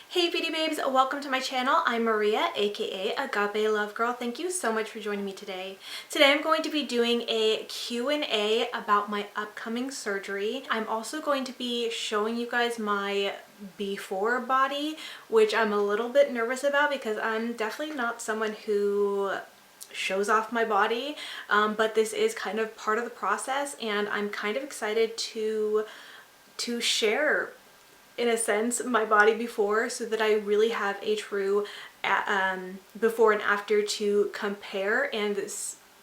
Hey beauty babes, welcome to my channel. I'm Maria, aka Agape Love Girl. Thank you so much for joining me today. Today I'm going to be doing a Q&A about my upcoming surgery. I'm also going to be showing you guys my before body, which I'm a little bit nervous about because I'm definitely not someone who shows off my body, but this is kind of part of the process and I'm kind of excited to share, in a sense, my body before, so that I really have a true before and after to compare and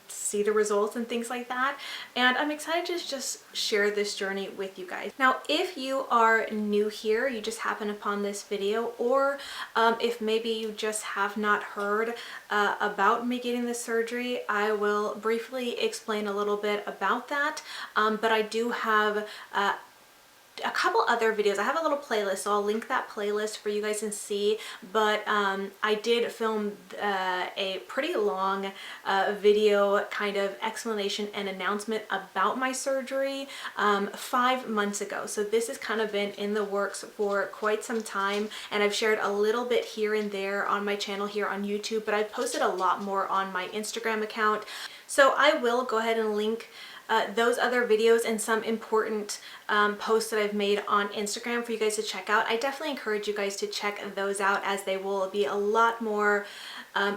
see the results and things like that. And I'm excited to just share this journey with you guys. Now, if you are new here, you just happen upon this video, or if maybe you just have not heard about me getting this surgery, I will briefly explain a little bit about that. But I do have a couple other videos. I have a little playlist, so I'll link that playlist for you guys to see. But I did film a pretty long video kind of explanation and announcement about my surgery 5 months ago. So this has kind of been in the works for quite some time, and I've shared a little bit here and there on my channel here on YouTube, but I've posted a lot more on my Instagram account. So I will go ahead and link those other videos and some important posts that I've made on Instagram for you guys to check out. I definitely encourage you guys to check those out, as they will be a lot more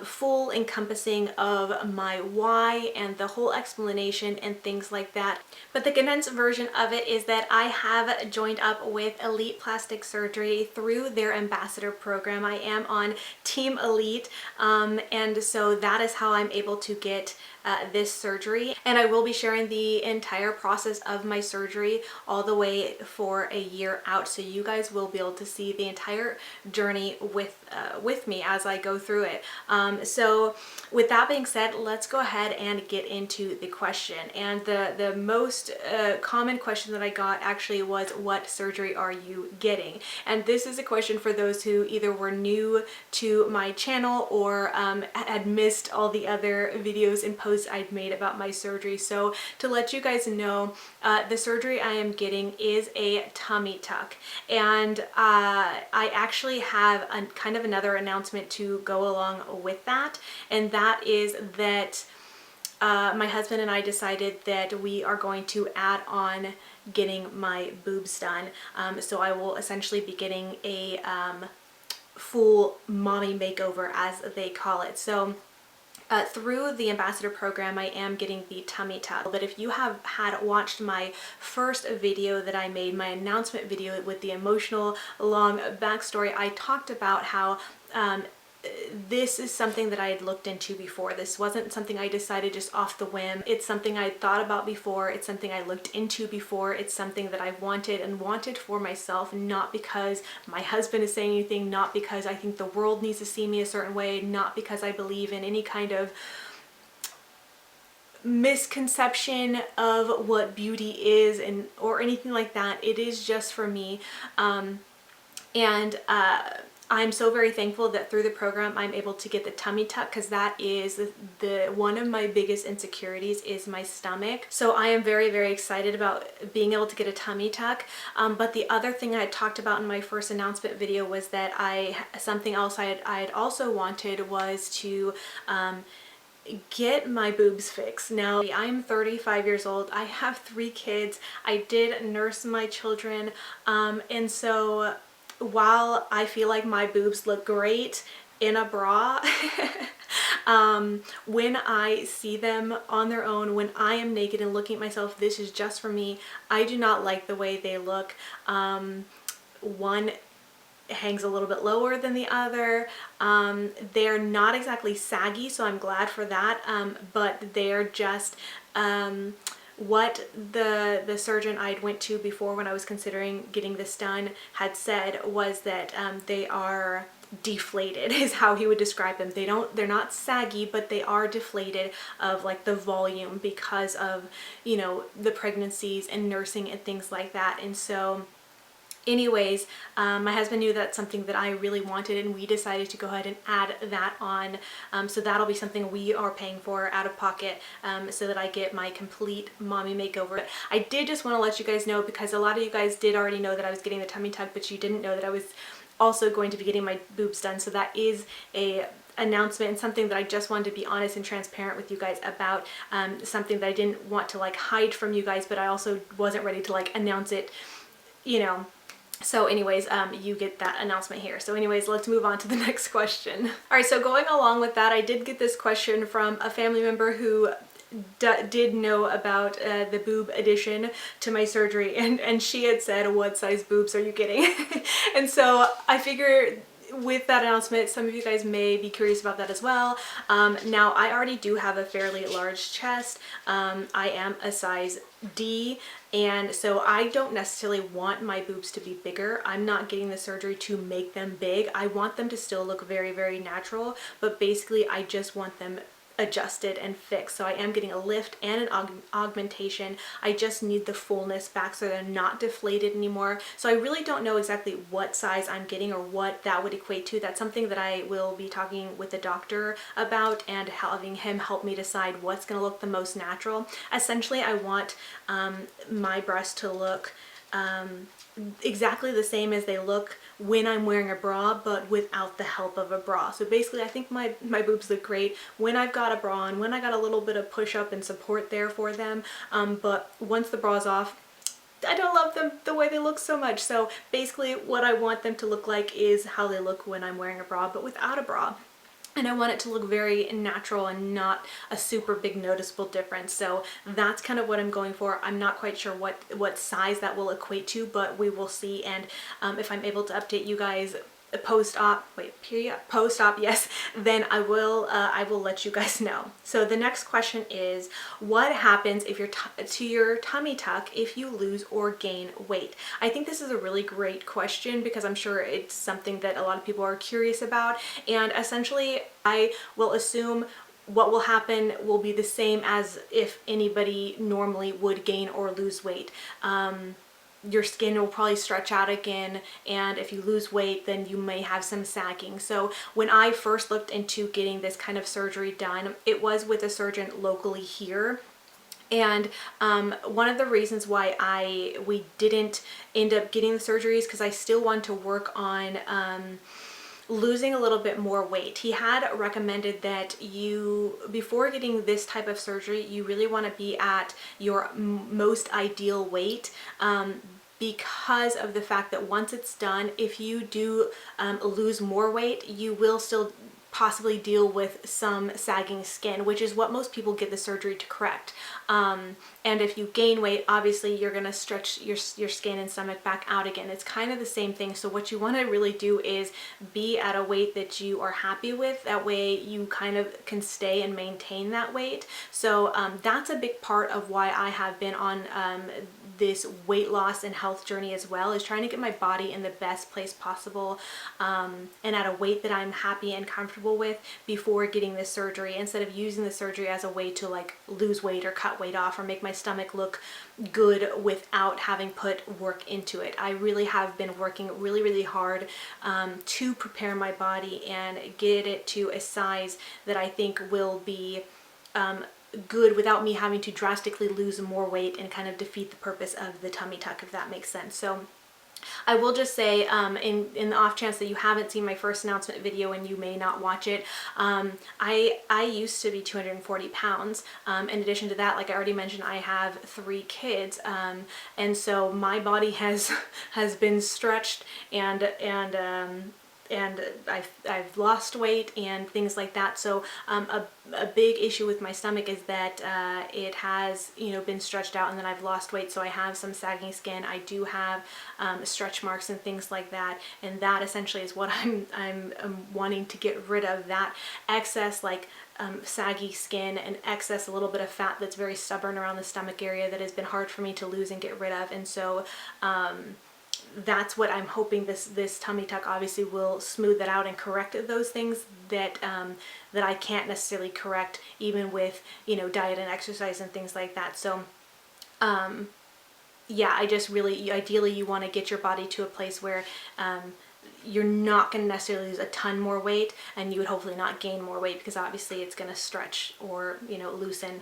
full encompassing of my why and the whole explanation and things like that. But the condensed version of it is that I have joined up with Elite Plastic Surgery through their ambassador program. I am on Team Elite, and so that is how I'm able to get this surgery, and I will be sharing the entire process of my surgery all the way for a year out, so you guys will be able to see the entire journey with me as I go through it. So with that being said, let's go ahead and get into the question. And the most common question that I got actually was, what surgery are you getting? And this is a question for those who either were new to my channel or had missed all the other videos and posts I'd made about my surgery. So to let you guys know, the surgery I am getting is a tummy tuck, and I actually have kind of another announcement to go along with that, and that is that my husband and I decided that we are going to add on getting my boobs done. So I will essentially be getting a full mommy makeover, as they call it. So through the ambassador program, I am getting the tummy tuck. But if you have watched my first video that I made, my announcement video with the emotional long backstory, I talked about how this is something that I had looked into before. This wasn't something I decided just off the whim. It's something I thought about before. It's something I looked into before. It's something that I wanted for myself, not because my husband is saying anything, not because I think the world needs to see me a certain way, not because I believe in any kind of misconception of what beauty is or anything like that. It is just for me. I'm so very thankful that through the program I'm able to get the tummy tuck, because that is the one of my biggest insecurities is my stomach. So I am very, very excited about being able to get a tummy tuck. But the other thing I talked about in my first announcement video was that something else I had also wanted was to get my boobs fixed. Now, I'm 35 years old. I have 3 kids. I did nurse my children, and so while I feel like my boobs look great in a bra, when I see them on their own, when I am naked and looking at myself, this is just for me, I do not like the way they look. One hangs a little bit lower than the other. They're not exactly saggy, so I'm glad for that, but they're just what the surgeon I went to before when I was considering getting this done had said was that they are deflated, is how he would describe them. They're not saggy, but they are deflated of like the volume because of, you know, the pregnancies and nursing and things like that. And so anyways, my husband knew that's something that I really wanted, and we decided to go ahead and add that on. So that'll be something we are paying for out of pocket, so that I get my complete mommy makeover. I did just want to let you guys know, because a lot of you guys did already know that I was getting the tummy tuck, but you didn't know that I was also going to be getting my boobs done. So that is a announcement and something that I just wanted to be honest and transparent with you guys about, something that I didn't want to like hide from you guys, but I also wasn't ready to like announce it, you know. So anyways, you get that announcement here. So anyways, let's move on to the next question. All right, so going along with that, I did get this question from a family member who did know about the boob addition to my surgery, and she had said, what size boobs are you getting? And so I figured with that announcement, some of you guys may be curious about that as well. Now, I already do have a fairly large chest. I am a size D, and so I don't necessarily want my boobs to be bigger. I'm not getting the surgery to make them big. I want them to still look very, very natural, but basically I just want them adjusted and fixed. So I am getting a lift and an augmentation. I just need the fullness back so they're not deflated anymore. So I really don't know exactly what size I'm getting or what that would equate to. That's something that I will be talking with the doctor about and having him help me decide what's going to look the most natural. Essentially, I want my breasts to look exactly the same as they look when I'm wearing a bra, but without the help of a bra. So basically, I think my boobs look great when I've got a bra on, when I got a little bit of push up and support there for them. But once the bra's off, I don't love them the way they look so much. So basically what I want them to look like is how they look when I'm wearing a bra, but without a bra. And I want it to look very natural and not a super big noticeable difference. So that's kind of what I'm going for. I'm not quite sure what size that will equate to, but we will see. And if I'm able to update you guys post-op, yes, then I will let you guys know. So the next question is, what happens if to your tummy tuck if you lose or gain weight? I think this is a really great question because I'm sure it's something that a lot of people are curious about, and essentially I will assume what will happen will be the same as if anybody normally would gain or lose weight. Your skin will probably stretch out again, and if you lose weight, then you may have some sagging. So when I first looked into getting this kind of surgery done, it was with a surgeon locally here. And one of the reasons why we didn't end up getting the surgery is because I still want to work on losing a little bit more weight. He had recommended that before getting this type of surgery, you really want to be at your most ideal weight, because of the fact that once it's done, if you do lose more weight, you will still possibly deal with some sagging skin, which is what most people get the surgery to correct. And if you gain weight, obviously you're gonna stretch your skin and stomach back out again. It's kind of the same thing. So what you wanna really do is be at a weight that you are happy with. That way you kind of can stay and maintain that weight. So that's a big part of why I have been on this weight loss and health journey as well, is trying to get my body in the best place possible, and at a weight that I'm happy and comfortable with before getting this surgery, instead of using the surgery as a way to like lose weight or cut weight off or make my stomach look good without having put work into it. I really have been working really, really hard to prepare my body and get it to a size that I think will be good without me having to drastically lose more weight and kind of defeat the purpose of the tummy tuck, if that makes sense. So I will just say, in the off chance that you haven't seen my first announcement video and you may not watch it, I used to be 240 pounds. In addition to that, like I already mentioned, I have 3 kids, and so my body has been stretched and I've lost weight and things like that. So a big issue with my stomach is that it has, you know, been stretched out, and then I've lost weight, so I have some sagging skin. I do have stretch marks and things like that, and that essentially is what I'm wanting to get rid of, that excess like saggy skin and excess a little bit of fat that's very stubborn around the stomach area that has been hard for me to lose and get rid of. And so that's what I'm hoping this tummy tuck obviously will smooth that out and correct those things that that I can't necessarily correct even with, you know, diet and exercise and things like that. So yeah, I just really, ideally you want to get your body to a place where you're not going to necessarily lose a ton more weight, and you would hopefully not gain more weight, because obviously it's going to stretch or, you know, loosen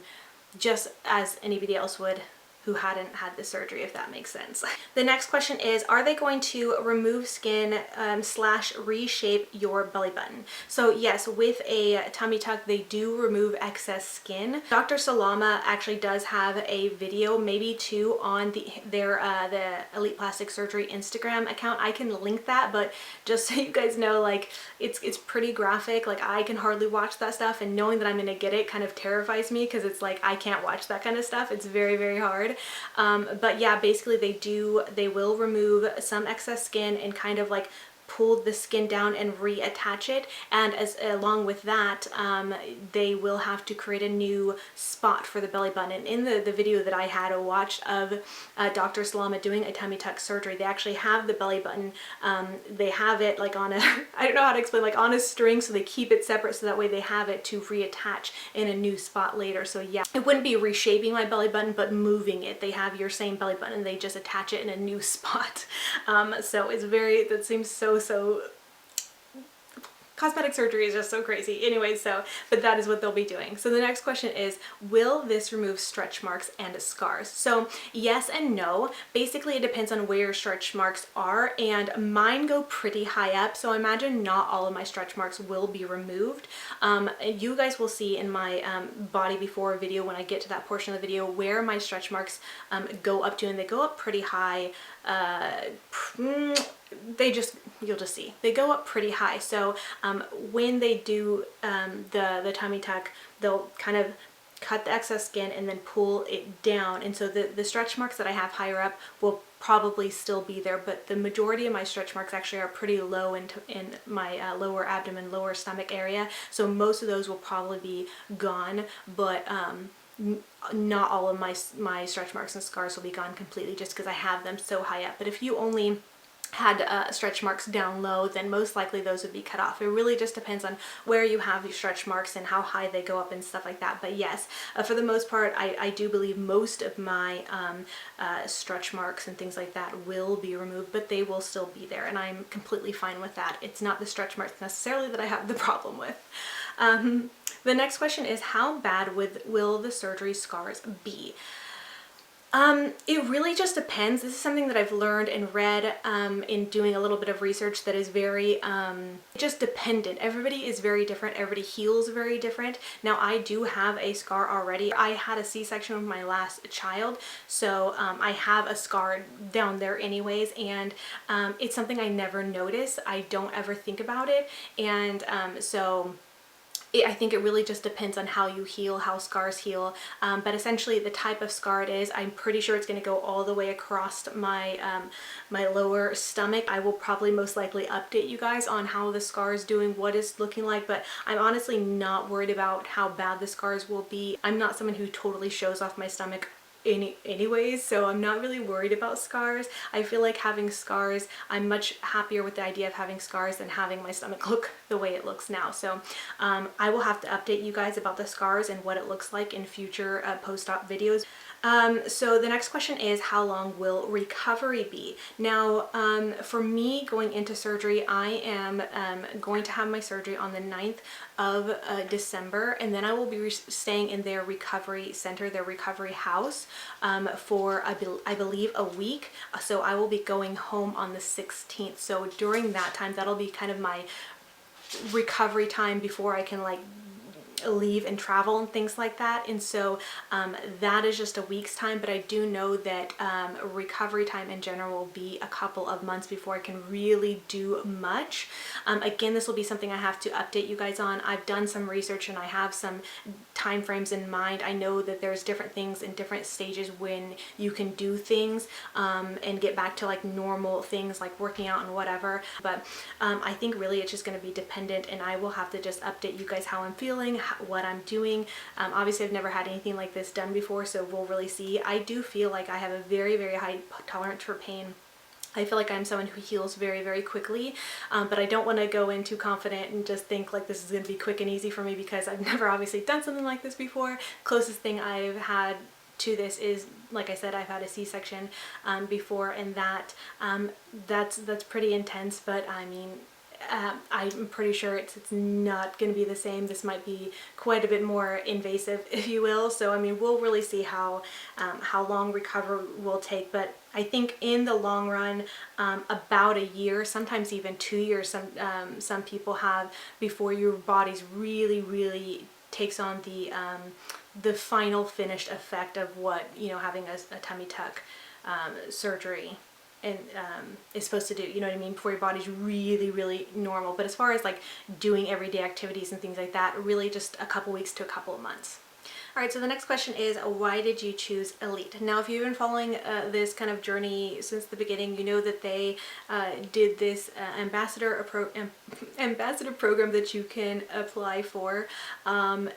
just as anybody else would who hadn't had the surgery, if that makes sense. The next question is, are they going to remove skin slash reshape your belly button? So yes, with a tummy tuck, they do remove excess skin. Dr. Salama actually does have a video, maybe two, on the Elite Plastic Surgery Instagram account. I can link that, but just so you guys know, like, it's pretty graphic. Like, I can hardly watch that stuff, and knowing that I'm gonna get it kind of terrifies me, because it's like I can't watch that kind of stuff. It's very, very hard. But yeah, basically they will remove some excess skin and kind of like pull the skin down and reattach it, and along with that, they will have to create a new spot for the belly button. And in the video that I had watched of Dr. Salama doing a tummy tuck surgery, they actually have the belly button, they have it like on a I don't know how to explain, like on a string, so they keep it separate so that way they have it to reattach in a new spot later. So yeah, it wouldn't be reshaping my belly button, but moving it. They have your same belly button, they just attach it in a new spot. So it's very, that seems so cosmetic surgery is just so crazy. Anyway, but that is what they'll be doing. So the next question is, will this remove stretch marks and scars? So yes and no. Basically, it depends on where your stretch marks are, and mine go pretty high up, so I imagine not all of my stretch marks will be removed. You guys will see in my body before video, when I get to that portion of the video, where my stretch marks go up to, and they go up pretty high. You'll just see they go up pretty high. So when they do the tummy tuck, they'll kind of cut the excess skin and then pull it down, and so the stretch marks that I have higher up will probably still be there, but the majority of my stretch marks actually are pretty low in my lower abdomen, lower stomach area, so most of those will probably be gone, but not all of my stretch marks and scars will be gone completely, just because I have them so high up. But if you only had stretch marks down low, then most likely those would be cut off. It really just depends on where you have your stretch marks and how high they go up and stuff like that. But yes, for the most part, I do believe most of my stretch marks and things like that will be removed, but they will still be there, and I'm completely fine with that. It's not the stretch marks necessarily that I have the problem with. The next question is, how bad will the surgery scars be? It really just depends. This is something that I've learned and read in doing a little bit of research that is very just dependent. Everybody is very different. Everybody heals very different. Now, I do have a scar already. I had a C-section with my last child, so I have a scar down there anyways, and it's something I never notice. I don't ever think about it, and I think it really just depends on how you heal, how scars heal, but essentially the type of scar it is, I'm pretty sure it's going to go all the way across my my lower stomach. I will probably most likely update you guys on how the scar is doing, what it's looking like, but I'm honestly not worried about how bad the scars will be. I'm not someone who totally shows off my stomach anyways, so I'm not really worried about scars. I feel like having scars, I'm much happier with the idea of having scars than having my stomach look the way it looks now. So I will have to update you guys about the scars and what it looks like in future post-op videos. So the next question is, how long will recovery be? Now, for me going into surgery, I am going to have my surgery on the 9th of December, and then I will be staying in their recovery center, their recovery house, for I believe a week. So I will be going home on the 16th. So during that time, that'll be kind of my recovery time before I can like leave and travel and things like that. And so that is just a week's time, but I do know that recovery time in general will be a couple of months before I can really do much. Again, this will be something I have to update you guys on. I've done some research and I have some time frames in mind. I know that there's different things in different stages when you can do things and get back to like normal things like working out and whatever, but I think really it's just going to be dependent, and I will have to just update you guys how I'm feeling, what I'm doing. Obviously I've never had anything like this done before, so we'll really see. I do feel like I have a very, very high tolerance for pain. I feel like I'm someone who heals very, very quickly, but I don't want to go in too confident and just think like this is going to be quick and easy for me, because I've never obviously done something like this before. Closest thing I've had to this is, like I said, I've had a C-section before, and that's pretty intense, but I mean, I'm pretty sure it's not going to be the same. This might be quite a bit more invasive, if you will. So I mean, we'll really see how long recovery will take. But I think in the long run, about a year, sometimes even 2 years, some people have before your body's really takes on the final finished effect of what, you know, having a tummy tuck surgery and is supposed to do, you know what I mean, before your body's really normal. But as far as like doing everyday activities and things like that, really just a couple weeks to a couple of months. All right, so the next question is, why did you choose Elite? Now, if you've been following this kind of journey since the beginning, you know that they did this ambassador program that you can apply for, and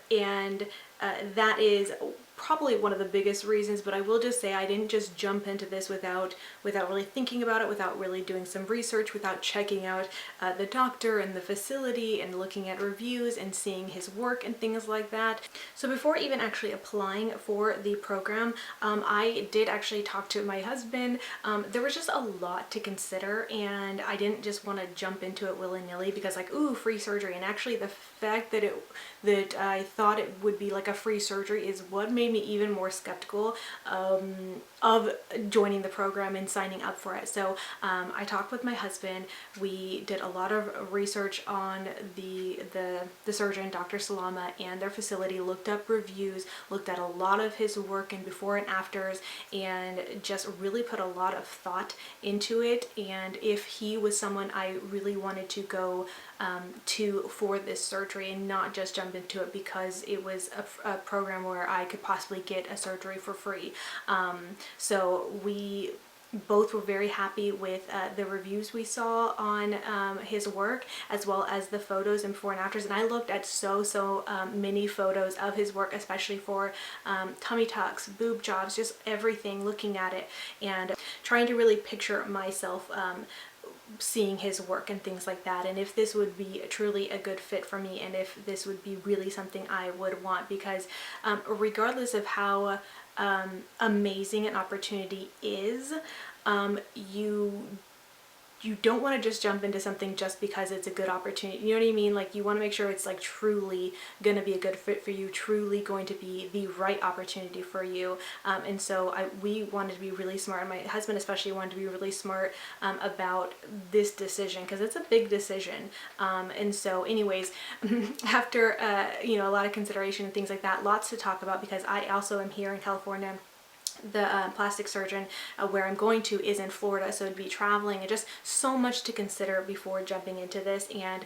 that is probably one of the biggest reasons. But I will just say, I didn't just jump into this without really thinking about it, without really doing some research, without checking out the doctor and the facility and looking at reviews and seeing his work and things like that. So before even actually applying for the program, I did actually talk to my husband. There was just a lot to consider, and I didn't just want to jump into it willy-nilly because like, ooh, free surgery. And actually the fact that I thought it would be like a free surgery is what made me even more skeptical of joining the program and signing up for it. So I talked with my husband. We did a lot of research on the surgeon, Dr. Salama, and their facility, looked up reviews, looked at a lot of his work and before and afters, and just really put a lot of thought into it. And if he was someone I really wanted to go to for this surgery and not just jump into it because it was a program where I could possibly get a surgery for free. So we both were very happy with the reviews we saw on his work, as well as the photos and before and afters. And I looked at so many photos of his work, especially for tummy tucks, boob jobs, just everything, looking at it and trying to really picture myself seeing his work and things like that, and if this would be truly a good fit for me, and if this would be really something I would want. Because regardless of how amazing an opportunity is, you don't want to just jump into something just because it's a good opportunity. You know what I mean? Like, you want to make sure it's like truly going to be a good fit for you, truly going to be the right opportunity for you. And so we wanted to be really smart, and my husband especially wanted to be really smart about this decision, because it's a big decision. And so anyways, after you know, a lot of consideration and things like that, lots to talk about, because I also am here in California. The plastic surgeon where I'm going to is in Florida, so it'd be traveling and just so much to consider before jumping into this. And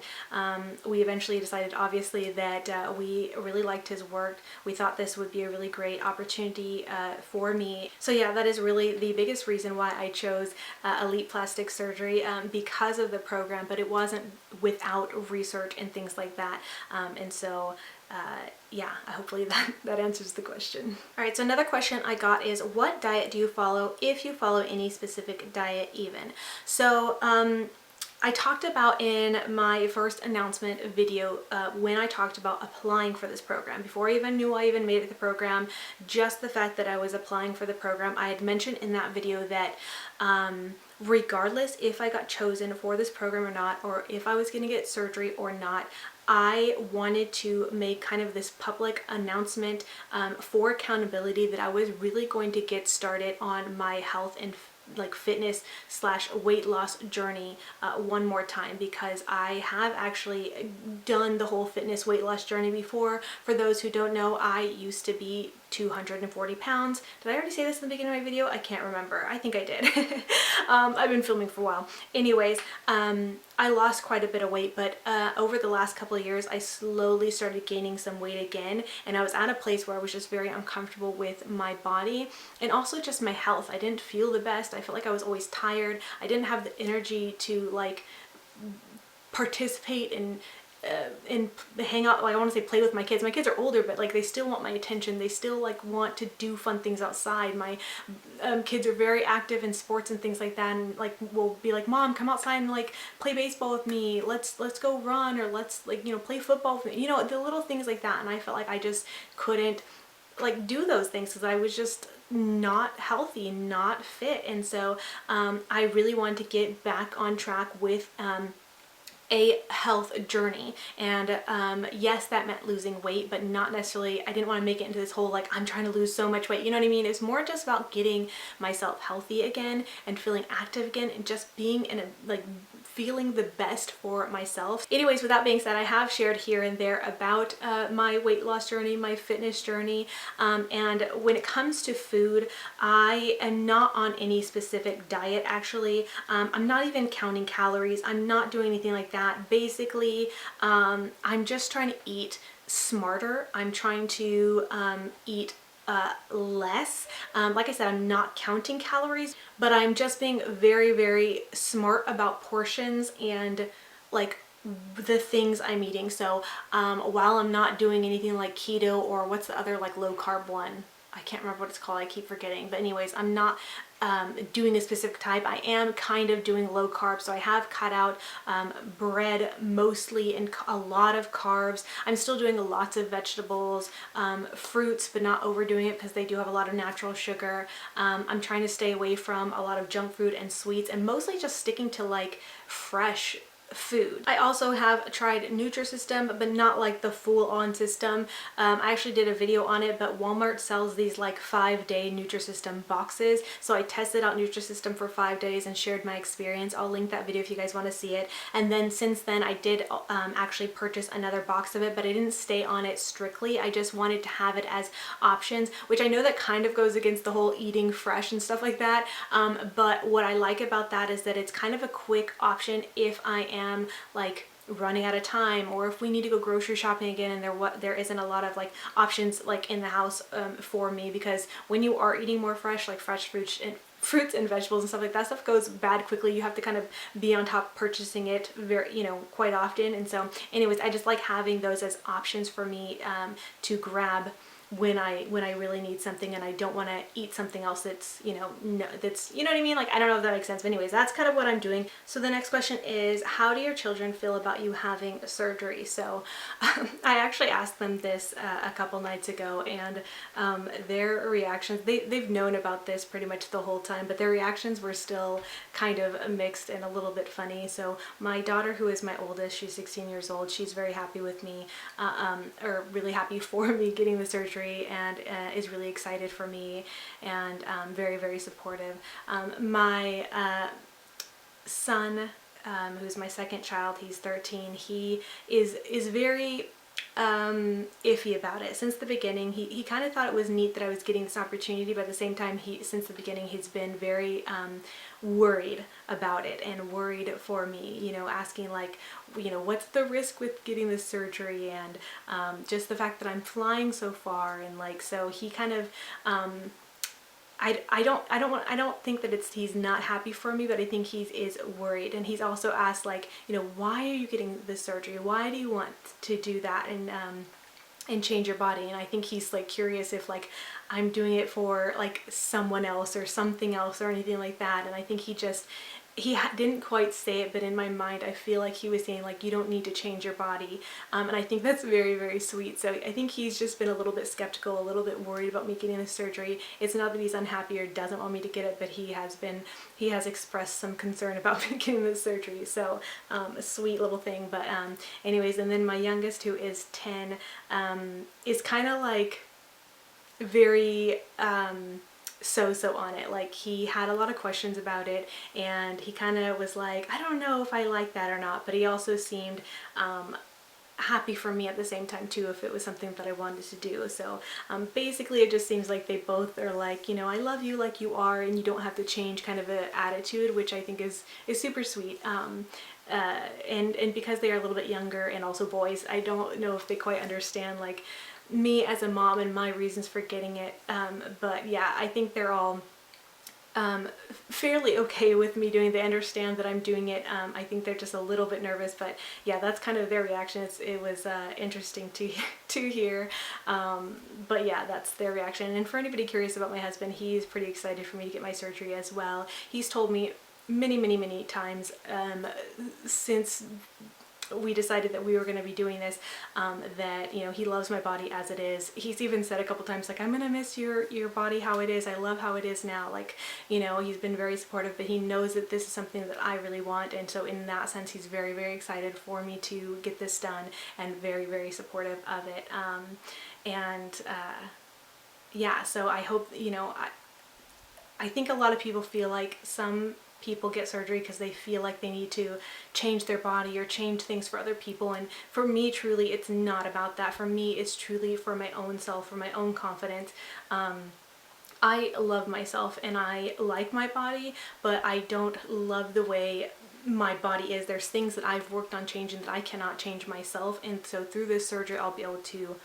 we eventually decided, obviously, that we really liked his work. We thought this would be a really great opportunity for me. So yeah, that is really the biggest reason why I chose Elite Plastic Surgery, because of the program, but it wasn't without research and things like that. And so yeah, hopefully that answers the question. All right, so another question I got is, what diet do you follow, if you follow any specific diet even? So I talked about in my first announcement video when I talked about applying for this program, before I even knew I even made it to the program, just the fact that I was applying for the program, I had mentioned in that video that regardless if I got chosen for this program or not, or if I was going to get surgery or not, I wanted to make kind of this public announcement for accountability that I was really going to get started on my health and like fitness / weight loss journey one more time, because I have actually done the whole fitness weight loss journey before. For those who don't know, I used to be 240 pounds. Did I already say this in the beginning of my video? I can't remember. I think I did. I've been filming for a while. Anyways, I lost quite a bit of weight, but over the last couple of years, I slowly started gaining some weight again, and I was at a place where I was just very uncomfortable with my body and also just my health. I didn't feel the best. I felt like I was always tired. I didn't have the energy to like participate and hang out, like I want to say play with my kids. My kids are older, but like they still want my attention. They still like want to do fun things outside. My kids are very active in sports and things like that, and like will be like, Mom, come outside and like play baseball with me. Let's go run, or let's like, you know, play football with me. You know, the little things like that. And I felt like I just couldn't like do those things because I was just not healthy, not fit. And so I really wanted to get back on track with a health journey. And yes, that meant losing weight, but not necessarily, I didn't want to make it into this whole like I'm trying to lose so much weight, you know what I mean? It's more just about getting myself healthy again and feeling active again and just being in a like feeling the best for myself. Anyways, with that being said, I have shared here and there about my weight loss journey, my fitness journey, and when it comes to food, I am not on any specific diet actually. I'm not even counting calories. I'm not doing anything like that. Basically, I'm just trying to eat smarter. I'm trying to eat less. Like I said, I'm not counting calories, but I'm just being very, very smart about portions and like the things I'm eating. So while I'm not doing anything like keto or what's the other like low carb one, I can't remember what it's called, I keep forgetting, but anyways, I'm not doing a specific type. I am kind of doing low carb, so I have cut out bread mostly and a lot of carbs. I'm still doing lots of vegetables, fruits, but not overdoing it because they do have a lot of natural sugar. I'm trying to stay away from a lot of junk food and sweets and mostly just sticking to like fresh food. I also have tried Nutrisystem, but not like the full-on system. I actually did a video on it, but Walmart sells these like 5-day Nutrisystem boxes. So I tested out Nutrisystem for 5 days and shared my experience. I'll link that video if you guys want to see it. And then since then I did actually purchase another box of it, but I didn't stay on it strictly. I just wanted to have it as options, which I know that kind of goes against the whole eating fresh and stuff like that. But what I like about that is that it's kind of a quick option if I am like running out of time, or if we need to go grocery shopping again and there isn't a lot of like options like in the house for me, because when you are eating more fresh, like fresh fruits and vegetables and stuff like that, stuff goes bad quickly. You have to kind of be on top purchasing it very, you know, quite often. And so anyways, I just like having those as options for me to grab when I really need something and I don't want to eat something else that's, you know, that's, you know what I mean? Like, I don't know if that makes sense, but anyways, that's kind of what I'm doing. So the next question is, how do your children feel about you having surgery? So I actually asked them this a couple nights ago, and their reactions, they've known about this pretty much the whole time, but their reactions were still kind of mixed and a little bit funny. So my daughter, who is my oldest, she's 16 years old, she's very happy with me, or really happy for me getting the surgery, and is really excited for me and very, very supportive. My son, who's my second child, he's 13, he is very iffy about it. Since the beginning, he kind of thought it was neat that I was getting this opportunity, but at the same time, since the beginning, he's been very worried about it and worried for me, you know, asking like, you know, what's the risk with getting this surgery, and just the fact that I'm flying so far, and like, so he kind of I don't think that he's not happy for me, but I think he is worried. And he's also asked like, you know, why are you getting this surgery? Why do you want to do that and change your body? And I think he's like curious if like I'm doing it for like someone else or something else or anything like that. And I think he didn't quite say it, but in my mind I feel like he was saying like, you don't need to change your body, and I think that's very, very sweet. So I think he's just been a little bit skeptical, a little bit worried about me getting the surgery. It's not that he's unhappy or doesn't want me to get it, but he has expressed some concern about me getting the surgery. So a sweet little thing. But anyways, and then my youngest, who is 10, is kind of like very so on it. Like, he had a lot of questions about it, and he kind of was like, I don't know if I like that or not, but he also seemed happy for me at the same time too, if it was something that I wanted to do. So basically it just seems like they both are like, you know, I love you like you are, and you don't have to change, kind of an attitude, which I think is super sweet. And because they are a little bit younger, and also boys, I don't know if they quite understand like me as a mom and my reasons for getting it, but yeah, I think they're all fairly okay with me doing it. They understand that I'm doing it. I think they're just a little bit nervous, but yeah, that's kind of their reaction. It was interesting to hear, but yeah, that's their reaction. And for anybody curious about my husband, he's pretty excited for me to get my surgery as well. He's told me many times since we decided that we were going to be doing this, that, you know, he loves my body as it is. He's even said a couple times, like, I'm gonna miss your body how it is. I love how it is now. Like, you know, he's been very supportive, but he knows that this is something that I really want, and so in that sense he's very, very excited for me to get this done, and very, very supportive of it. Yeah, so I hope, you know, I think a lot of people feel like some people get surgery because they feel like they need to change their body or change things for other people, and for me, truly, it's not about that. For me, it's truly for my own self, for my own confidence. I love myself and I like my body, but I don't love the way my body is. There's things that I've worked on changing that I cannot change myself, and so through this surgery I'll be able to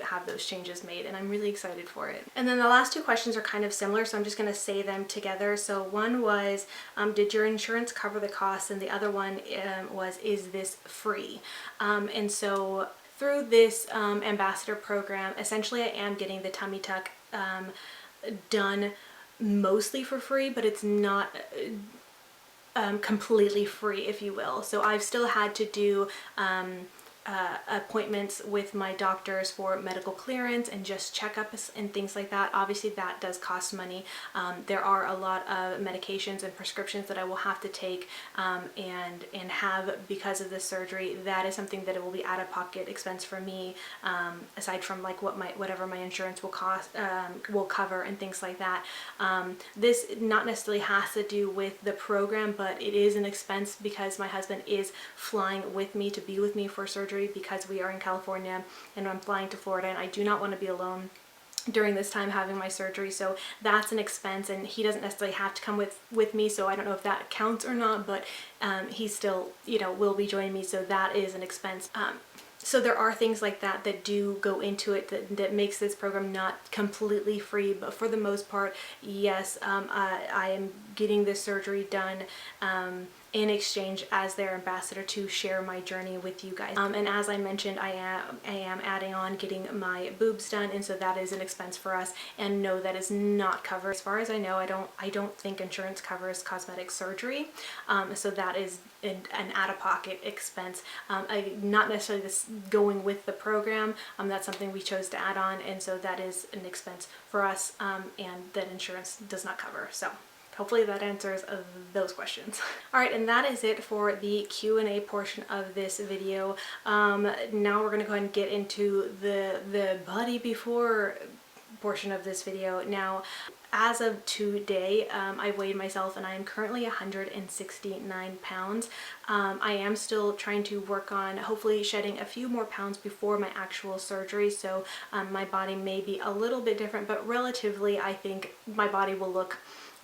have those changes made, and I'm really excited for it. And then the last two questions are kind of similar, so I'm just going to say them together. So one was, did your insurance cover the costs? And the other one was, is this free? And so through this ambassador program, essentially I am getting the tummy tuck done mostly for free, but it's not completely free, if you will. So I've still had to do appointments with my doctors for medical clearance and just checkups and things like that. Obviously that does cost money. There are a lot of medications and prescriptions that I will have to take and have because of this surgery. That is something that it will be out of pocket expense for me, aside from like whatever my insurance will cost, will cover, and things like that. This not necessarily has to do with the program, but it is an expense because my husband is flying with me to be with me for surgery, because we are in California and I'm flying to Florida, and I do not want to be alone during this time having my surgery. So that's an expense, and he doesn't necessarily have to come with me, so I don't know if that counts or not, but he still, you know, will be joining me, so that is an expense. So there are things like that that do go into it that makes this program not completely free, but for the most part, yes, I am getting this surgery done in exchange as their ambassador to share my journey with you guys. And as I mentioned, I am adding on getting my boobs done, and so that is an expense for us, and no, that is not covered. As far as I know, I don't think insurance covers cosmetic surgery, so that is an out-of-pocket expense. Not necessarily this going with the program, that's something we chose to add on, and so that is an expense for us, and that insurance does not cover. So hopefully that answers those questions. All right, and that is it for the Q&A portion of this video. Now we're gonna go ahead and get into the body before portion of this video. Now, as of today, I weighed myself and I am currently 169 pounds. I am still trying to work on hopefully shedding a few more pounds before my actual surgery, so my body may be a little bit different, but relatively I think my body will look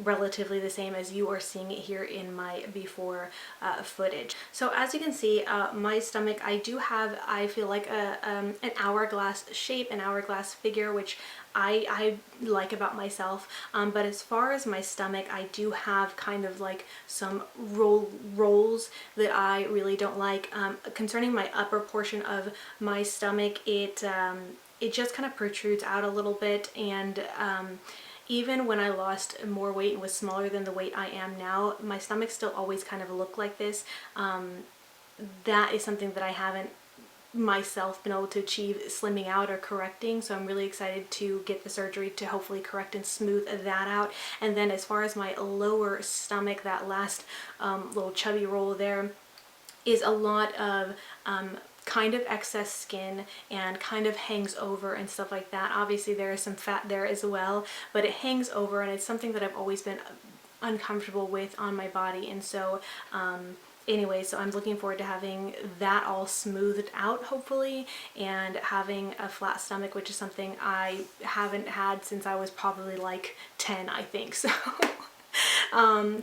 relatively the same as you are seeing it here in my before footage. So as you can see, my stomach, I do have, I feel like an hourglass shape, an hourglass figure, which I like about myself, but as far as my stomach, I do have kind of like some rolls that I really don't like. Concerning my upper portion of my stomach, it just kind of protrudes out a little bit, and even when I lost more weight and was smaller than the weight I am now, my stomach still always kind of looked like this. That is something that I haven't myself been able to achieve slimming out or correcting, so I'm really excited to get the surgery to hopefully correct and smooth that out. And then as far as my lower stomach, that last little chubby roll there is a lot of kind of excess skin and kind of hangs over and stuff like that. Obviously there is some fat there as well, but it hangs over, and it's something that I've always been uncomfortable with on my body. And so anyway, so I'm looking forward to having that all smoothed out hopefully, and having a flat stomach, which is something I haven't had since I was probably like 10, I think. So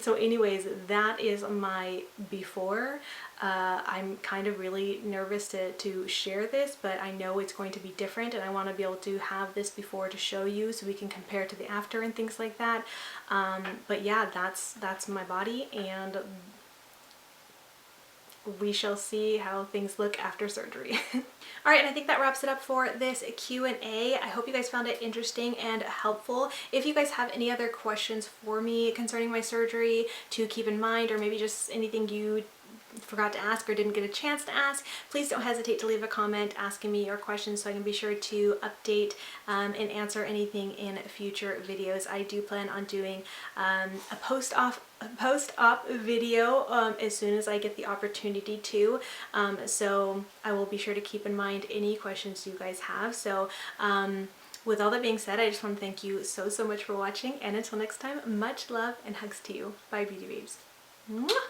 so anyways, that is my before. I'm kind of really nervous to share this, but I know it's going to be different, and I want to be able to have this before to show you so we can compare to the after and things like that. But yeah, that's my body, and we shall see how things look after surgery. All right, and I think that wraps it up for this Q&A. I hope you guys found it interesting and helpful. If you guys have any other questions for me concerning my surgery to keep in mind, or maybe just anything you forgot to ask or didn't get a chance to ask, please don't hesitate to leave a comment asking me your questions so I can be sure to update and answer anything in future videos. I do plan on doing a post-op video as soon as I get the opportunity to, so I will be sure to keep in mind any questions you guys have. So with all that being said, I just want to thank you so much for watching, and until next time, much love and hugs to you. Bye, beauty babes. Mwah!